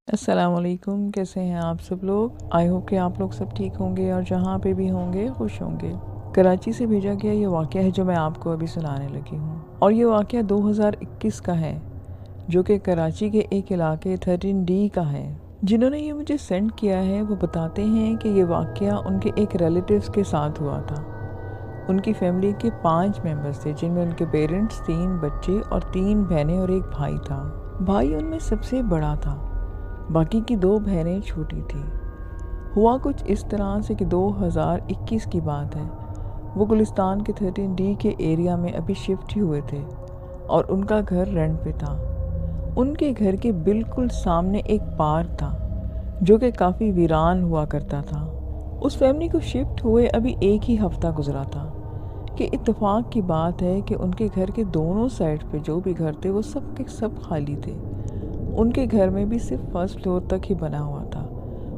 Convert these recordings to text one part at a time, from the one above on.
السلام علیکم، کیسے ہیں آپ سب لوگ؟ آئی ہوپ کہ آپ لوگ سب ٹھیک ہوں گے اور جہاں پہ بھی ہوں گے خوش ہوں گے۔ کراچی سے بھیجا گیا یہ واقعہ ہے جو میں آپ کو ابھی سنانے لگی ہوں، اور یہ واقعہ 2021 کا ہے جو کہ کراچی کے ایک علاقے 13D کا ہے۔ جنہوں نے یہ مجھے سینڈ کیا ہے وہ بتاتے ہیں کہ یہ واقعہ ان کے ایک ریلیٹیوز کے ساتھ ہوا تھا۔ ان کی فیملی کے 5 ممبرز تھے، جن میں ان کے پیرنٹس، 3 بچے اور 3 بہنیں اور ایک بھائی تھا۔ بھائی ان میں سب سے بڑا تھا، باقی کی 2 بہنیں چھوٹی تھی۔ ہوا کچھ اس طرح سے کہ 2021 کی بات ہے، وہ گلستان کے 13D کے ایریا میں ابھی شفٹ ہی ہوئے تھے اور ان کا گھر رینٹ پہ تھا۔ ان کے گھر کے بالکل سامنے ایک پارک تھا جو کہ کافی ویران ہوا کرتا تھا۔ اس فیملی کو شفٹ ہوئے ابھی ایک ہی ہفتہ گزرا تھا کہ اتفاق کی بات ہے کہ ان کے گھر کے دونوں سائڈ پہ جو بھی گھر تھے وہ سب کے سب خالی تھے۔ ان کے گھر میں بھی صرف فرسٹ فلور تک ہی بنا ہوا تھا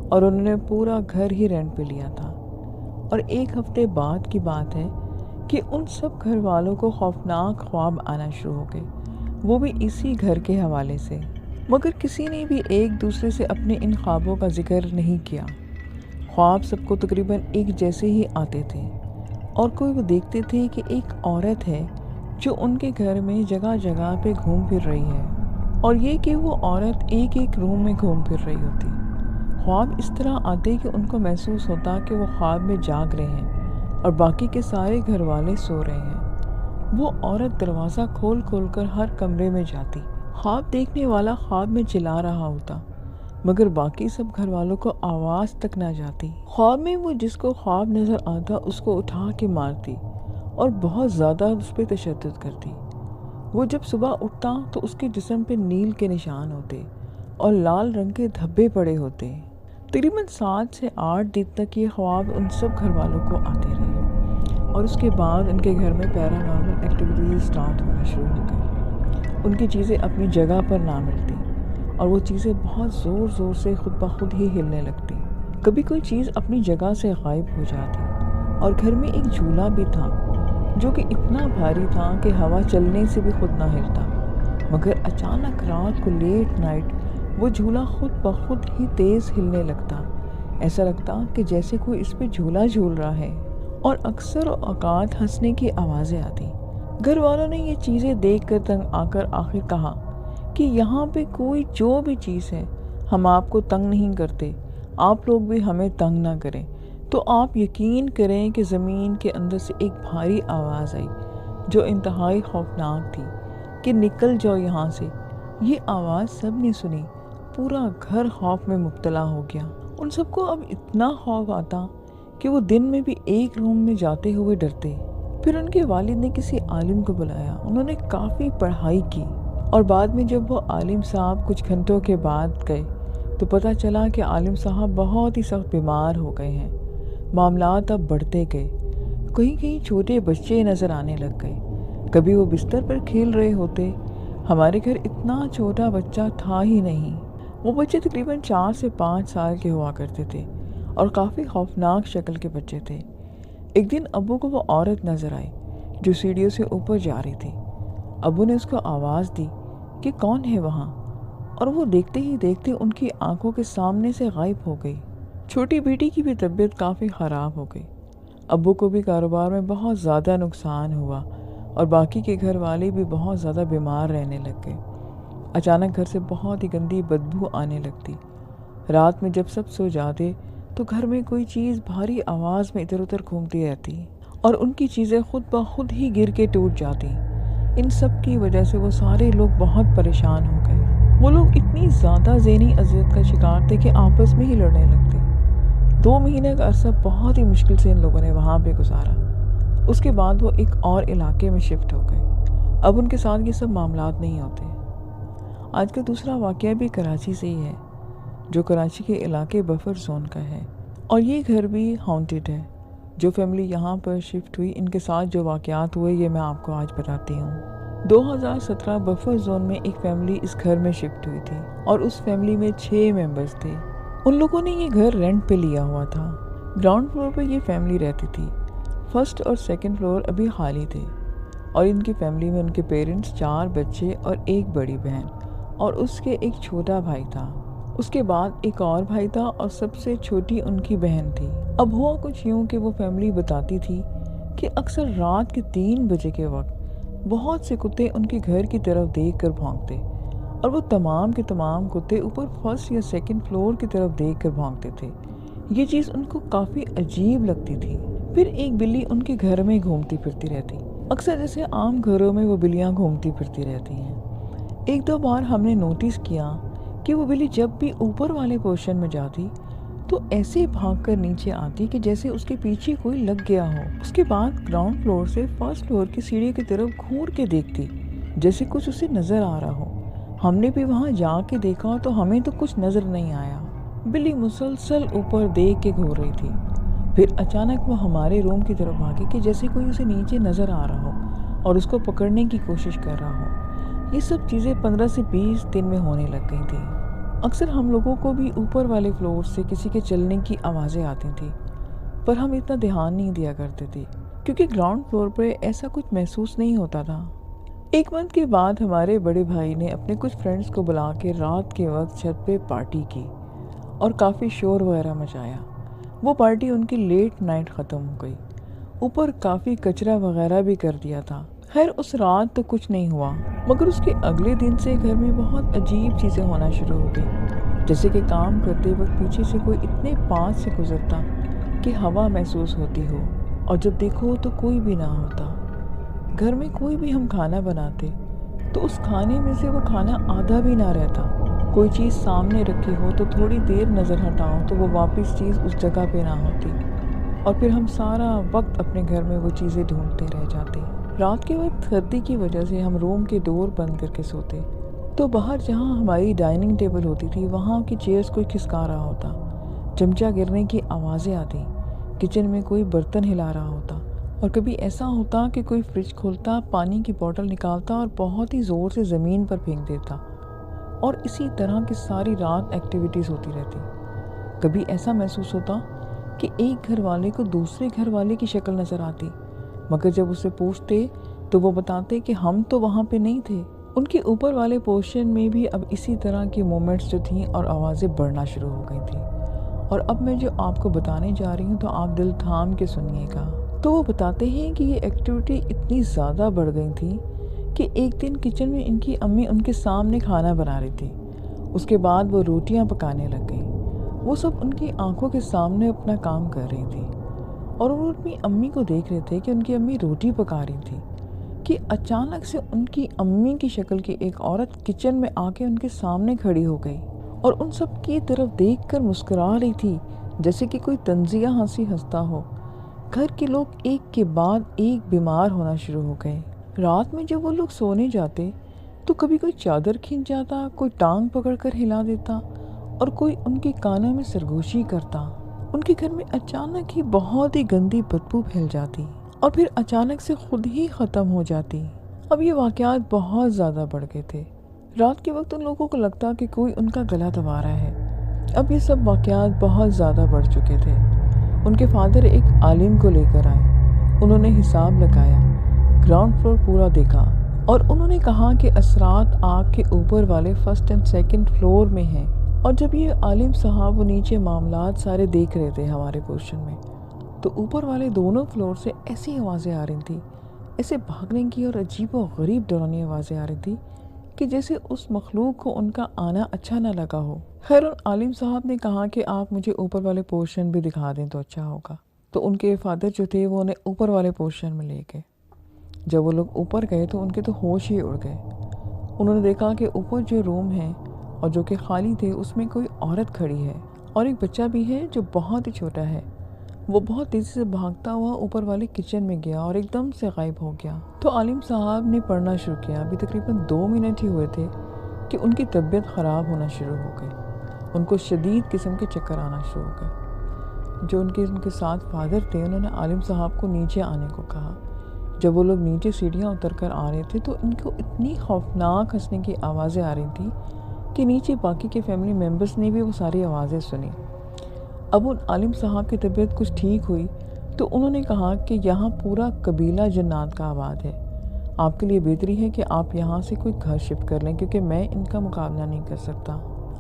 اور انہوں نے پورا گھر ہی رینٹ پہ لیا تھا۔ اور ایک ہفتے بعد کی بات ہے کہ ان سب گھر والوں کو خوفناک خواب آنا شروع ہو گئے، وہ بھی اسی گھر کے حوالے سے، مگر کسی نے بھی ایک دوسرے سے اپنے ان خوابوں کا ذکر نہیں کیا۔ خواب سب کو تقریباً ایک جیسے ہی آتے تھے، اور کوئی وہ دیکھتے تھے کہ ایک عورت ہے جو ان کے گھر میں جگہ جگہ پہ گھوم پھر رہی ہے، اور یہ کہ وہ عورت ایک ایک روم میں گھوم پھر رہی ہوتی۔ خواب اس طرح آتے کہ ان کو محسوس ہوتا کہ وہ خواب میں جاگ رہے ہیں اور باقی کے سارے گھر والے سو رہے ہیں۔ وہ عورت دروازہ کھول کھول کر ہر کمرے میں جاتی۔ خواب دیکھنے والا خواب میں چلا رہا ہوتا، مگر باقی سب گھر والوں کو آواز تک نہ جاتی۔ خواب میں وہ جس کو خواب نظر آتا اس کو اٹھا کے مارتی اور بہت زیادہ اس پہ تشدد کرتی۔ وہ جب صبح اٹھتا تو اس کے جسم پہ نیل کے نشان ہوتے اور لال رنگ کے دھبے پڑے ہوتے۔ تقریباً 7 سے 8 دن تک یہ خواب ان سب گھر والوں کو آتے رہے، اور اس کے بعد ان کے گھر میں پیرانارمل ایکٹیویٹیز سٹارٹ ہونا شروع ہو گئی۔ ان کی چیزیں اپنی جگہ پر نہ ملتی اور وہ چیزیں بہت زور زور سے خود بخود ہی ہلنے لگتی۔ کبھی کوئی چیز اپنی جگہ سے غائب ہو جاتی، اور گھر میں ایک جھولا بھی تھا جو کہ اتنا بھاری تھا کہ ہوا چلنے سے بھی خود نہ ہلتا، مگر اچانک رات کو لیٹ نائٹ وہ جھولا خود بخود ہی تیز ہلنے لگتا۔ ایسا لگتا کہ جیسے کوئی اس پہ جھولا جھول رہا ہے، اور اکثر اوقات ہنسنے کی آوازیں آتی۔ گھر والوں نے یہ چیزیں دیکھ کر تنگ آ کر آخر کہا کہ یہاں پہ کوئی جو بھی چیز ہے ہم آپ کو تنگ نہیں کرتے، آپ لوگ بھی ہمیں تنگ نہ کریں۔ تو آپ یقین کریں کہ زمین کے اندر سے ایک بھاری آواز آئی جو انتہائی خوفناک تھی کہ نکل جاؤ یہاں سے۔ یہ آواز سب نے سنی، پورا گھر خوف میں مبتلا ہو گیا۔ ان سب کو اب اتنا خوف آتا کہ وہ دن میں بھی ایک روم میں جاتے ہوئے ڈرتے۔ پھر ان کے والد نے کسی عالم کو بلایا، انہوں نے کافی پڑھائی کی، اور بعد میں جب وہ عالم صاحب کچھ گھنٹوں کے بعد گئے تو پتہ چلا کہ عالم صاحب بہت ہی سخت بیمار ہو گئے ہیں۔ معاملات اب بڑھتے گئے، کہیں کہیں چھوٹے بچے نظر آنے لگ گئے، کبھی وہ بستر پر کھیل رہے ہوتے۔ ہمارے گھر اتنا چھوٹا بچہ تھا ہی نہیں، وہ بچے تقریباً 4 سے 5 سال کے ہوا کرتے تھے اور کافی خوفناک شکل کے بچے تھے۔ ایک دن ابو کو وہ عورت نظر آئی جو سیڑھیوں سے اوپر جا رہی تھی۔ ابو نے اس کو آواز دی کہ کون ہے وہاں، اور وہ دیکھتے ہی دیکھتے ان کی آنکھوں کے سامنے سے غائب ہو گئی۔ چھوٹی بیٹی کی بھی طبیعت کافی خراب ہو گئی، ابو کو بھی کاروبار میں بہت زیادہ نقصان ہوا، اور باقی کے گھر والے بھی بہت زیادہ بیمار رہنے لگ گئے۔ اچانک گھر سے بہت ہی گندی بدبو آنے لگتی۔ رات میں جب سب سو جاتے تو گھر میں کوئی چیز بھاری آواز میں ادھر ادھر گھومتی رہتی، اور ان کی چیزیں خود بخود ہی گر کے ٹوٹ جاتی۔ ان سب کی وجہ سے وہ سارے لوگ بہت پریشان ہو گئے۔ وہ لوگ اتنی زیادہ ذہنی اذیت کا شکار تھے کہ آپس میں ہی لڑنے لگتے۔ 2 مہینے کا عرصہ بہت ہی مشکل سے ان لوگوں نے وہاں پہ گزارا۔ اس کے بعد وہ ایک اور علاقے میں شفٹ ہو گئے۔ اب ان کے ساتھ یہ سب معاملات نہیں ہوتے۔ آج کا دوسرا واقعہ بھی کراچی سے ہی ہے، جو کراچی کے علاقے بفر زون کا ہے، اور یہ گھر بھی ہانٹڈ ہے۔ جو فیملی یہاں پر شفٹ ہوئی، ان کے ساتھ جو واقعات ہوئے یہ میں آپ کو آج بتاتی ہوں۔ 2017 بفر زون میں ایک فیملی اس گھر میں شفٹ ہوئی تھی، اور اس فیملی میں 6 ممبرز تھے۔ ان لوگوں نے یہ گھر رینٹ پہ لیا ہوا تھا۔ گراؤنڈ فلور پہ یہ فیملی رہتی تھی، فرسٹ اور سیکنڈ فلور ابھی خالی تھے، اور ان کی فیملی میں ان کے پیرنٹس، 4 بچے اور 1 بڑی بہن، اور اس کے ایک چھوٹا بھائی تھا۔ اس کے بعد ایک اور بھائی تھا اور سب سے چھوٹی ان کی بہن تھی۔ اب ہوا کچھ یوں کہ وہ فیملی بتاتی تھی کہ اکثر رات کے 3 بجے کے وقت بہت سے کتے ان کے گھر کی طرف دیکھ کر بھونکتے اور وہ تمام کے تمام کتے اوپر فرسٹ یا سیکنڈ فلور کی طرف دیکھ کر بھونکتے تھے۔ یہ چیز ان کو کافی عجیب لگتی تھی۔ پھر ایک بلی ان کے گھر میں گھومتی پھرتی رہتی، اکثر جیسے عام گھروں میں وہ بلیاں گھومتی پھرتی رہتی ہیں۔ ایک دو بار ہم نے نوٹس کیا کہ وہ بلی جب بھی اوپر والے پورشن میں جاتی تو ایسے بھاگ کر نیچے آتی کہ جیسے اس کے پیچھے کوئی لگ گیا ہو۔ اس کے بعد گراؤنڈ فلور سے فرسٹ فلور کی سیڑھی کی طرف گھور کے دیکھتی جیسے کچھ اسے نظر آ رہا ہو۔ ہم نے بھی وہاں جا کے دیکھا تو ہمیں تو کچھ نظر نہیں آیا۔ بلی مسلسل اوپر دیکھ کے گھور رہی تھی، پھر اچانک وہ ہمارے روم کی طرف بھاگی کہ جیسے کوئی اسے نیچے نظر آ رہا ہو اور اس کو پکڑنے کی کوشش کر رہا ہو۔ یہ سب چیزیں 15 سے 20 دن میں ہونے لگ گئی تھی۔ اکثر ہم لوگوں کو بھی اوپر والے فلور سے کسی کے چلنے کی آوازیں آتی تھیں، پر ہم اتنا دھیان نہیں دیا کرتے تھے کیونکہ گراؤنڈ فلور پہ ایسا کچھ محسوس نہیں ہوتا تھا۔ ایک منتھ کے بعد ہمارے بڑے بھائی نے اپنے کچھ فرینڈز کو بلا کے رات کے وقت چھت پہ پارٹی کی اور کافی شور وغیرہ مچایا۔ وہ پارٹی ان کی لیٹ نائٹ ختم ہو گئی، اوپر کافی کچرا وغیرہ بھی کر دیا تھا۔ خیر اس رات تو کچھ نہیں ہوا، مگر اس کے اگلے دن سے گھر میں بہت عجیب چیزیں ہونا شروع ہو گئی، جیسے کہ کام کرتے وقت پیچھے سے کوئی اتنے پاس سے گزرتا کہ ہوا محسوس ہوتی ہو، اور جب دیکھو تو کوئی بھی نہ ہوتا۔ گھر میں کوئی بھی ہم کھانا بناتے تو اس کھانے میں سے وہ کھانا آدھا بھی نہ رہتا۔ کوئی چیز سامنے رکھی ہو تو تھوڑی دیر نظر ہٹاؤ تو وہ واپس چیز اس جگہ پہ نہ ہوتی، اور پھر ہم سارا وقت اپنے گھر میں وہ چیزیں ڈھونڈتے رہ جاتے۔ رات کے وقت سردی کی وجہ سے ہم روم کے ڈور بند کر کے سوتے، تو باہر جہاں ہماری ڈائننگ ٹیبل ہوتی تھی وہاں کی چیئرز کوئی کھسکا رہا ہوتا، چمچہ گرنے کی آوازیں آتی، کچن میں کوئی برتن ہلا رہا ہوتا، اور کبھی ایسا ہوتا کہ کوئی فریج کھولتا، پانی کی بوتل نکالتا اور بہت ہی زور سے زمین پر پھینک دیتا، اور اسی طرح کی ساری رات ایکٹیویٹیز ہوتی رہتی۔ کبھی ایسا محسوس ہوتا کہ ایک گھر والے کو دوسرے گھر والے کی شکل نظر آتی، مگر جب اسے پوچھتے تو وہ بتاتے کہ ہم تو وہاں پہ نہیں تھے۔ ان کے اوپر والے پورشن میں بھی اب اسی طرح کی مومنٹس جو تھیں اور آوازیں بڑھنا شروع ہو گئی تھیں، اور اب میں جو آپ کو بتانے جا رہی ہوں تو آپ دل تھام کے سنیے گا۔ تو وہ بتاتے ہیں کہ یہ ایکٹیویٹی اتنی زیادہ بڑھ گئی تھی کہ ایک دن کچن میں ان کی امی ان کے سامنے کھانا بنا رہی تھی، اس کے بعد وہ روٹیاں پکانے لگ گئی۔ وہ سب ان کی آنکھوں کے سامنے اپنا کام کر رہی تھی، اور وہ اپنی امی کو دیکھ رہے تھے کہ ان کی امی روٹی پکا رہی تھی کہ اچانک سے ان کی امی کی شکل کی ایک عورت کچن میں آ کے ان کے سامنے کھڑی ہو گئی اور ان سب کی طرف دیکھ کر مسکرا رہی تھی جیسے کہ کوئی طنزیہ ہنسی ہنستا ہو۔ گھر کے لوگ ایک کے بعد ایک بیمار ہونا شروع ہو گئے۔ رات میں جب وہ لوگ سونے جاتے تو کبھی کوئی چادر کھینچ جاتا، کوئی ٹانگ پکڑ کر ہلا دیتا، اور کوئی ان کے کانوں میں سرگوشی کرتا۔ ان کے گھر میں اچانک ہی بہت ہی گندی بدبو پھیل جاتی اور پھر اچانک سے خود ہی ختم ہو جاتی۔ اب یہ واقعات بہت زیادہ بڑھ گئے تھے۔ رات کے وقت ان لوگوں کو لگتا کہ کوئی ان کا گلا دبا رہا ہے۔ اب یہ سب واقعات بہت زیادہ بڑھ چکے تھے۔ ان کے فادر ایک عالم کو لے کر آئے، انہوں نے حساب لگایا، گراؤنڈ فلور پورا دیکھا، اور انہوں نے کہا کہ اثرات آپ کے اوپر والے فرسٹ اینڈ سیکنڈ فلور میں ہیں۔ اور جب یہ عالم صاحب وہ نیچے معاملات سارے دیکھ رہے تھے ہمارے پورشن میں، تو اوپر والے دونوں فلور سے ایسی آوازیں آ رہی تھیں، ایسے بھاگنے کی اور عجیب و غریب ڈراؤنی آوازیں آ رہی تھیں کہ جیسے اس مخلوق کو ان کا آنا اچھا نہ لگا ہو۔ خیر ان عالم صاحب نے کہا کہ آپ مجھے اوپر والے پورشن بھی دکھا دیں تو اچھا ہوگا، تو ان کے فادر جو تھے وہ انہیں اوپر والے پورشن میں لے گئے۔ جب وہ لوگ اوپر گئے تو ان کے تو ہوش ہی اڑ گئے۔ انہوں نے دیکھا کہ اوپر جو روم ہے اور جو کہ خالی تھے اس میں کوئی عورت کھڑی ہے اور ایک بچہ بھی ہے جو بہت ہی چھوٹا ہے۔ وہ بہت تیزی سے بھاگتا ہوا اوپر والے کچن میں گیا اور ایک دم سے غائب ہو گیا۔ تو عالم صاحب نے پڑھنا شروع کیا۔ ابھی تقریباً 2 منٹ ہی ہوئے تھے کہ ان کی طبیعت خراب ہونا شروع ہو گئی، ان کو شدید قسم کے چکر آنا شروع ہو گئے۔ جو ان کے ساتھ فادر تھے انہوں نے عالم صاحب کو نیچے آنے کو کہا۔ جب وہ لوگ نیچے سیڑھیاں اتر کر آ رہے تھے تو ان کو اتنی خوفناک ہنسنے کی آوازیں آ رہی تھیں کہ نیچے باقی کے فیملی ممبرز نے بھی وہ ساری آوازیں سنی۔ اب ان عالم صاحب کی طبیعت کچھ ٹھیک ہوئی تو انہوں نے کہا کہ یہاں پورا قبیلہ جنات کا آباد ہے، آپ کے لیے بہتری ہے کہ آپ یہاں سے کوئی گھر شفٹ کر لیں کیونکہ میں ان کا مقابلہ نہیں کر سکتا۔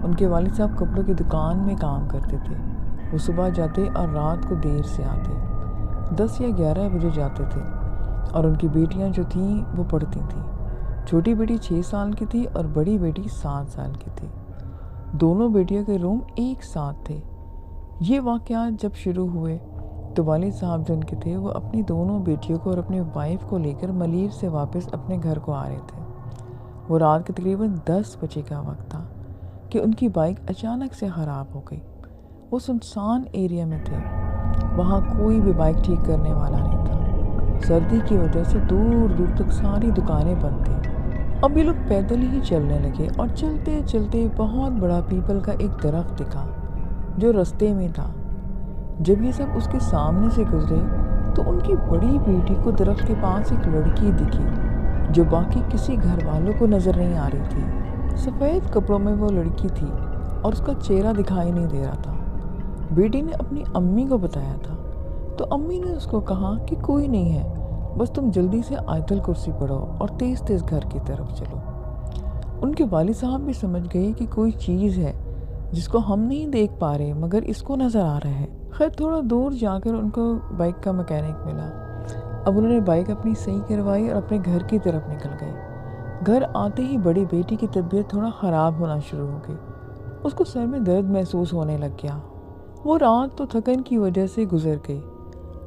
ان کے والد صاحب کپڑوں کی دکان میں کام کرتے تھے۔ وہ صبح جاتے اور رات کو دیر سے آتے، 10 یا 11 بجے جاتے تھے، اور ان کی بیٹیاں جو تھیں وہ پڑھتی تھیں۔ چھوٹی بیٹی 6 سال کی تھی اور بڑی بیٹی 7 سال کی تھی۔ دونوں بیٹیوں کے روم ایک ساتھ تھے۔ یہ واقعات جب شروع ہوئے تو والد صاحب جو ان کے تھے وہ اپنی دونوں بیٹیوں کو اور اپنی وائف کو لے کر ملیر سے واپس اپنے گھر کو آ رہے تھے۔ وہ رات کے تقریباً 10 بجے کا وقت تھا کہ ان کی بائک اچانک سے خراب ہو گئی۔ وہ سنسان ایریا میں تھے، وہاں کوئی بھی بائک ٹھیک کرنے والا نہیں تھا۔ سردی کی وجہ سے دور دور تک ساری دکانیں بند تھیں۔ اب یہ لوگ پیدل ہی چلنے لگے اور چلتے چلتے بہت بڑا پیپل کا ایک درخت دکھا جو رستے میں تھا۔ جب یہ سب اس کے سامنے سے گزرے تو ان کی بڑی بیٹی کو درخت کے پاس ایک لڑکی دکھی جو باقی کسی گھر والوں کو نظر نہیں آ رہی تھی۔ سفید کپڑوں میں وہ لڑکی تھی اور اس کا چہرہ دکھائی نہیں دے رہا تھا۔ بیٹی نے اپنی امی کو بتایا تھا تو امی نے اس کو کہا کہ کوئی نہیں ہے، بس تم جلدی سے آیت الکرسی پڑھو اور تیز تیز گھر کی طرف چلو۔ ان کے والد صاحب بھی سمجھ گئے کہ کوئی چیز ہے جس کو ہم نہیں دیکھ پا رہے مگر اس کو نظر آ رہا ہے۔ خیر تھوڑا دور جا کر ان کو بائک کا میکینک ملا۔ اب انہوں نے بائک اپنی صحیح کروائی اور اپنے گھر کی طرف نکل گئے۔ گھر آتے ہی بڑی بیٹی کی طبیعت تھوڑا خراب ہونا شروع ہو گئی۔ اس کو سر میں درد محسوس ہونے لگ گیا۔ وہ رات تو تھکن کی وجہ سے گزر گئی۔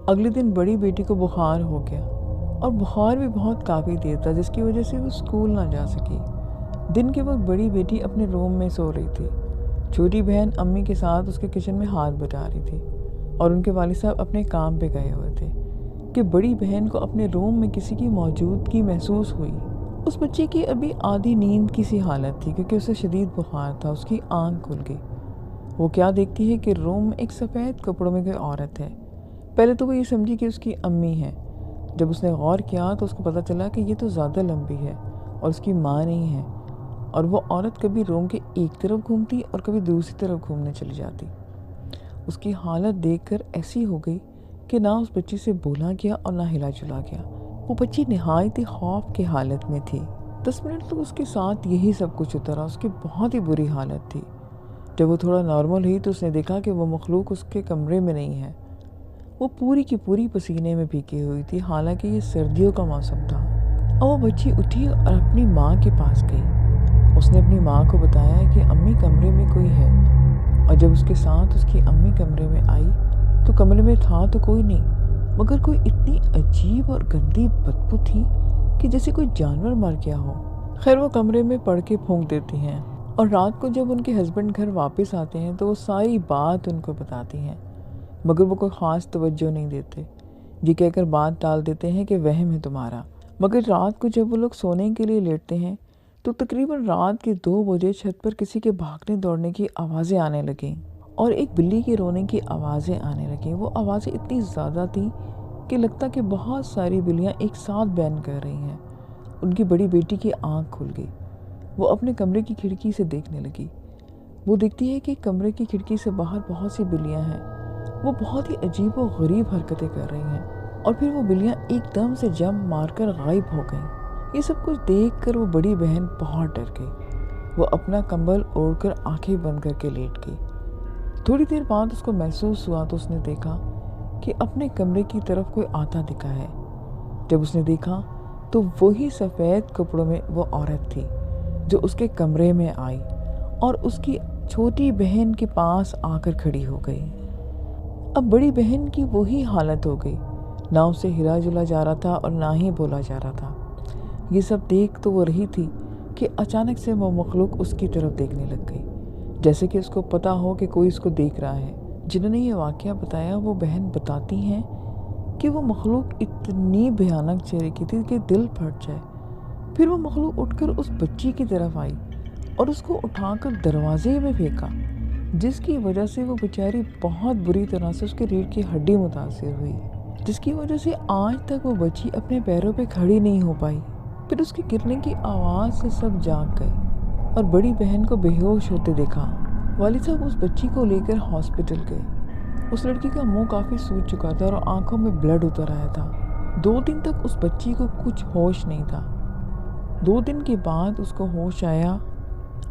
اگلے دن بڑی بیٹی کو بخار ہو گیا اور بخار بھی بہت کافی تیز تھا جس کی وجہ سے وہ اسکول نہ جا سکی۔ دن کے وقت بڑی بیٹی اپنے روم میں سو رہی تھی۔ چھوٹی بہن امی کے ساتھ اس کے کچن میں ہاتھ بٹا رہی تھی اور ان کے والد صاحب اپنے کام پہ گئے ہوئے تھے کہ بڑی بہن کو اپنے روم میں کسی کی موجودگی محسوس ہوئی۔ اس بچی کی ابھی آدھی نیند کی سی حالت تھی کیونکہ اسے شدید بخار تھا۔ اس کی آنکھ کھل گئی۔ وہ کیا دیکھتی ہے کہ روم میں ایک سفید کپڑوں میں کوئی عورت ہے۔ پہلے تو وہ یہ سمجھی کہ اس کی امی ہے۔ جب اس نے غور کیا تو اس کو پتہ چلا کہ یہ تو زیادہ لمبی ہے اور اس کی ماں نہیں ہے، اور وہ عورت کبھی روم کے ایک طرف گھومتی اور کبھی دوسری طرف گھومنے چلی جاتی۔ اس کی حالت دیکھ کر ایسی ہو گئی کہ نہ اس بچی سے بولا گیا اور نہ ہلا جلا گیا۔ وہ بچی نہایت خوف کی حالت میں تھی۔ 10 منٹ تک اس کے ساتھ یہی سب کچھ اترا۔ اس کی بہت ہی بری حالت تھی۔ جب وہ تھوڑا نارمل ہوئی تو اس نے دیکھا کہ وہ مخلوق اس کے کمرے میں نہیں ہے۔ وہ پوری کی پوری پسینے میں بھیگی ہوئی تھی، حالانکہ یہ سردیوں کا موسم تھا۔ اور وہ بچی اٹھی اور اپنی ماں کے پاس گئی۔ اس نے اپنی ماں کو بتایا کہ امی کمرے میں کوئی ہے، اور جب اس کے ساتھ اس کی امی کمرے میں آئی تو کمرے میں تھا تو کوئی نہیں مگر کوئی اتنی عجیب اور گندی بدبو تھی کہ جیسے کوئی جانور مر گیا ہو۔ خیر وہ کمرے میں پڑھ کے پھونک دیتی ہیں، اور رات کو جب ان کے ہسبینڈ گھر واپس آتے ہیں تو وہ ساری بات ان کو بتاتی ہیں، مگر وہ کوئی خاص توجہ نہیں دیتے۔ یہ کہہ کر بات ٹال دیتے ہیں کہ وہم ہے تمہارا۔ مگر رات کو جب وہ لوگ سونے کے لیے لیٹتے ہیں تو تقریباً رات کے 2 بجے چھت پر کسی کے بھاگنے دوڑنے کی آوازیں آنے لگیں اور ایک بلی کے رونے کی آوازیں آنے لگیں۔ وہ آوازیں اتنی زیادہ تھیں کہ لگتا کہ بہت ساری بلیاں ایک ساتھ بین کر رہی ہیں۔ ان کی بڑی بیٹی کی آنکھ کھل گئی۔ وہ اپنے کمرے کی کھڑکی سے دیکھنے لگی۔ وہ دیکھتی ہے کہ کمرے کی کھڑکی سے باہر بہت سی بلیاں ہیں۔ وہ بہت ہی عجیب و غریب حرکتیں کر رہی ہیں، اور پھر وہ بلیاں ایک دم سے جمپ مار کر غائب ہو گئیں۔ یہ سب کچھ دیکھ کر وہ بڑی بہن بہت ڈر گئی۔ وہ اپنا کمبل اوڑھ کر آنکھیں بند کر کے لیٹ گئی۔ تھوڑی دیر بعد اس کو محسوس ہوا تو اس نے دیکھا کہ اپنے کمرے کی طرف کوئی آتا دکھا ہے۔ جب اس نے دیکھا تو وہی سفید کپڑوں میں وہ عورت تھی جو اس کے کمرے میں آئی اور اس کی چھوٹی بہن کے پاس آ کر کھڑی ہو گئی۔ اب بڑی بہن کی وہی حالت ہو گئی، نہ اسے ہلا جلا جا رہا تھا اور نہ ہی بولا جا رہا تھا۔ یہ سب دیکھ تو وہ رہی تھی کہ اچانک سے وہ مخلوق اس کی طرف دیکھنے لگ گئی، جیسے کہ اس کو پتا ہو کہ کوئی اس کو دیکھ رہا ہے۔ جنہوں نے یہ واقعہ بتایا وہ بہن بتاتی ہیں کہ وہ مخلوق اتنی بھیانک چہرے کی تھی کہ دل پھٹ جائے۔ پھر وہ مخلوق اٹھ کر اس بچی کی طرف آئی اور اس کو اٹھا کر دروازے میں پھینکا، جس کی وجہ سے وہ بیچاری بہت بری طرح سے اس کے ریڑھ کی ہڈی متاثر ہوئی، جس کی وجہ سے آج تک وہ بچی اپنے پیروں پہ کھڑی نہیں ہو پائی۔ پھر اس کے گرنے کی آواز سے سب جاگ گئے اور بڑی بہن کو بے ہوش ہوتے دیکھا۔ والد صاحب اس بچی کو لے کر ہاسپٹل گئے۔ اس لڑکی کا منہ کافی سوج چکا تھا اور آنکھوں میں بلڈ اتر آیا تھا۔ 2 دن تک اس بچی کو کچھ ہوش نہیں تھا۔ 2 دن کے بعد اس کو ہوش آیا